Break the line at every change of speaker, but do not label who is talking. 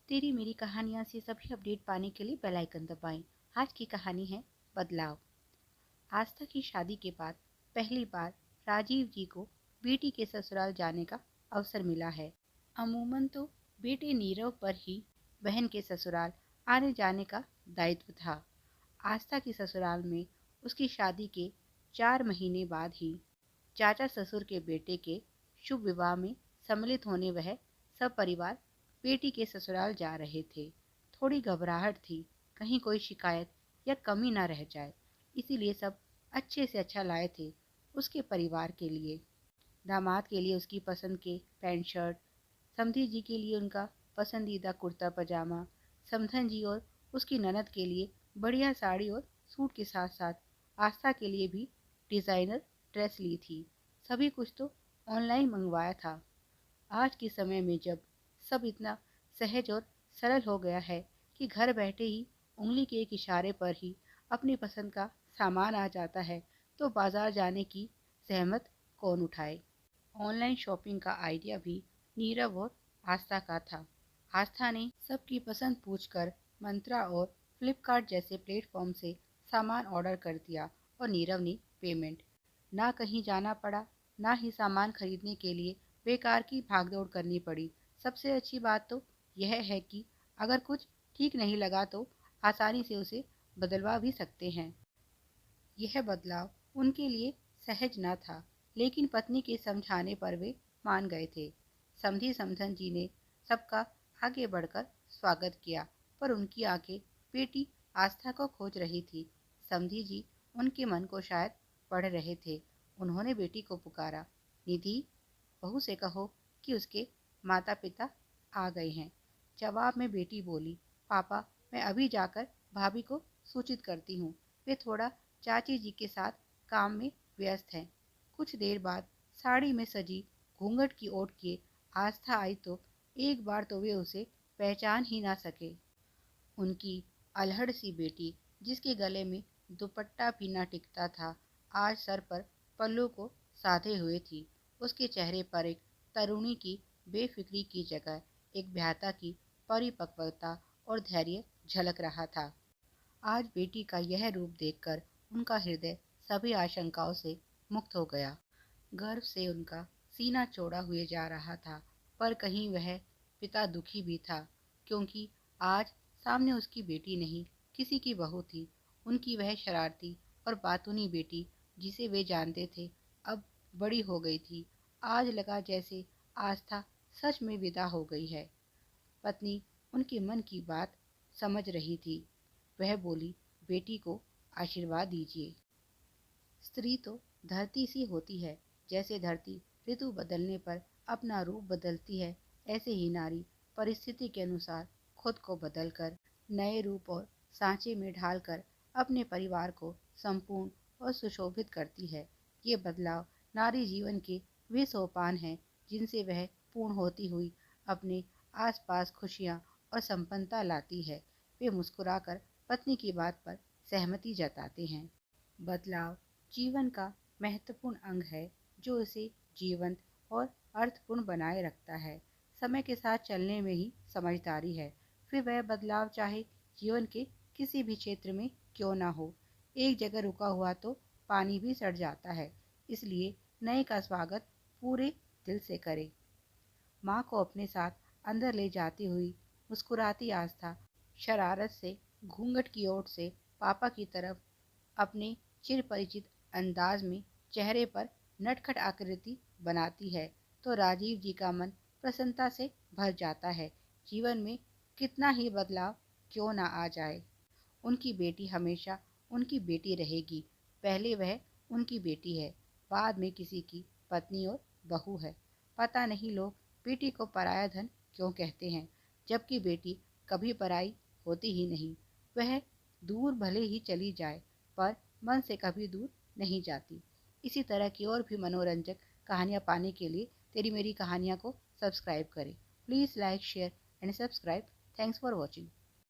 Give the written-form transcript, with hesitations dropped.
तेरी मेरी कहानियाँ से सभी अपडेट पाने के लिए बेल आइकन दबाएं। आज की कहानी है बदलाव। आस्था की शादी के बाद पहली बार राजीव जी को बेटी के ससुराल जाने का अवसर मिला है। अमूमन तो बेटे नीरव पर ही बहन के ससुराल आने जाने का दायित्व था। आस्था के ससुराल में उसकी शादी के 4 महीने बाद ही चाचा ससुर के बेटे के शुभ विवाह में सम्मिलित होने वह सब परिवार बेटी के ससुराल जा रहे थे। थोड़ी घबराहट थी, कहीं कोई शिकायत या कमी ना रह जाए, इसीलिए सब अच्छे से अच्छा लाए थे उसके परिवार के लिए। दामाद के लिए उसकी पसंद के पैंट शर्ट, समधी जी के लिए उनका पसंदीदा कुर्ता पजामा, समधन जी और उसकी ननद के लिए बढ़िया साड़ी और सूट के साथ साथ आस्था के लिए भी डिज़ाइनर ड्रेस ली थी। सभी कुछ तो ऑनलाइन मंगवाया था। आज के समय में जब सब इतना सहज और सरल हो गया है कि घर बैठे ही उंगली के एक इशारे पर ही अपनी पसंद का सामान आ जाता है, तो बाजार जाने की जहमत कौन उठाए। ऑनलाइन शॉपिंग का आइडिया भी नीरव और आस्था का था। आस्था ने सबकी पसंद पूछकर मंत्रा और फ्लिपकार्ट जैसे प्लेटफॉर्म से सामान ऑर्डर कर दिया और नीरव ने पेमेंट। ना कहीं जाना पड़ा, ना ही सामान खरीदने के लिए बेकार की भागदौड़ करनी पड़ी। सबसे अच्छी बात तो यह है कि अगर कुछ ठीक नहीं लगा तो आसानी से उसे बदलवा भी सकते हैं। यह बदलाव उनके लिए सहज न था, लेकिन पत्नी के समझाने पर वे मान गए थे। समधी समधन जी ने सबका आगे बढ़कर स्वागत किया, पर उनकी आंखें बेटी आस्था को खोज रही थी। समधी जी उनके मन को शायद पढ़ रहे थे। उन्होंने बेटी को पुकारा, निधि, बहू से कहो कि उसके माता पिता आ गए हैं। जवाब में बेटी बोली, पापा, मैं अभी जाकर भाभी को सूचित करती हूँ, वे थोड़ा चाची जी के साथ काम में व्यस्त हैं। कुछ देर बाद साड़ी में सजी, घूंघट की ओट किए आस्था आई तो एक बार तो वे उसे पहचान ही ना सके। उनकी अल्हड़ सी बेटी, जिसके गले में दुपट्टा भी ना टिकता था, आज सर पर पल्लू को साधे हुए थी। उसके चेहरे पर एक तरुणी की बेफिक्री की जगह एक भ्याता की परिपक्वता और धैर्य झलक रहा था। आज बेटी का यह रूप देखकर उनका हृदय सभी आशंकाओं से मुक्त हो गया। गर्व से उनका सीना चौड़ा हुए जा रहा था, पर कहीं वह पिता दुखी भी था, क्योंकि आज सामने उसकी बेटी नहीं, किसी की बहू थी। उनकी वह शरारती और बातूनी बेटी जिसे वे जानते थे, अब बड़ी हो गई थी। आज लगा जैसे आस्था सच में विदा हो गई है। पत्नी उनके मन की बात समझ रही थी। वह बोली, बेटी को आशीर्वाद दीजिए। स्त्री तो धरती सी होती है, जैसे धरती ऋतु बदलने पर अपना रूप बदलती है, ऐसे ही नारी परिस्थिति के अनुसार खुद को बदलकर नए रूप और सांचे में ढालकर अपने परिवार को संपूर्ण और सुशोभित करती है। ये बदलाव नारी जीवन के वे सोपान हैं जिनसे वह पूर्ण होती हुई अपने आसपास खुशियाँ और संपन्नता लाती है। वे मुस्कुराकर पत्नी की बात पर सहमति जताते हैं। बदलाव जीवन का महत्वपूर्ण अंग है, जो इसे जीवंत और अर्थपूर्ण बनाए रखता है। समय के साथ चलने में ही समझदारी है। फिर वह बदलाव चाहे जीवन के किसी भी क्षेत्र में क्यों ना हो। एक जगह रुका हुआ तो पानी भी सड़ जाता है, इसलिए नए का स्वागत पूरे दिल से करें। माँ को अपने साथ अंदर ले जाती हुई मुस्कुराती आस्था शरारत से घूंघट की ओट से पापा की तरफ अपने चिर परिचित अंदाज में चेहरे पर नटखट आकृति बनाती है, तो राजीव जी का मन प्रसन्नता से भर जाता है। जीवन में कितना ही बदलाव क्यों ना आ जाए, उनकी बेटी हमेशा उनकी बेटी रहेगी। पहले वह उनकी बेटी है, बाद में किसी की पत्नी और बहू है। पता नहीं लोग बेटी को पराया धन क्यों कहते हैं, जबकि बेटी कभी पराई होती ही नहीं। वह दूर भले ही चली जाए, पर मन से कभी दूर नहीं जाती। इसी तरह की और भी मनोरंजक कहानियाँ पाने के लिए तेरी मेरी कहानियाँ को सब्सक्राइब करें। Please like, share and subscribe. Thanks for watching.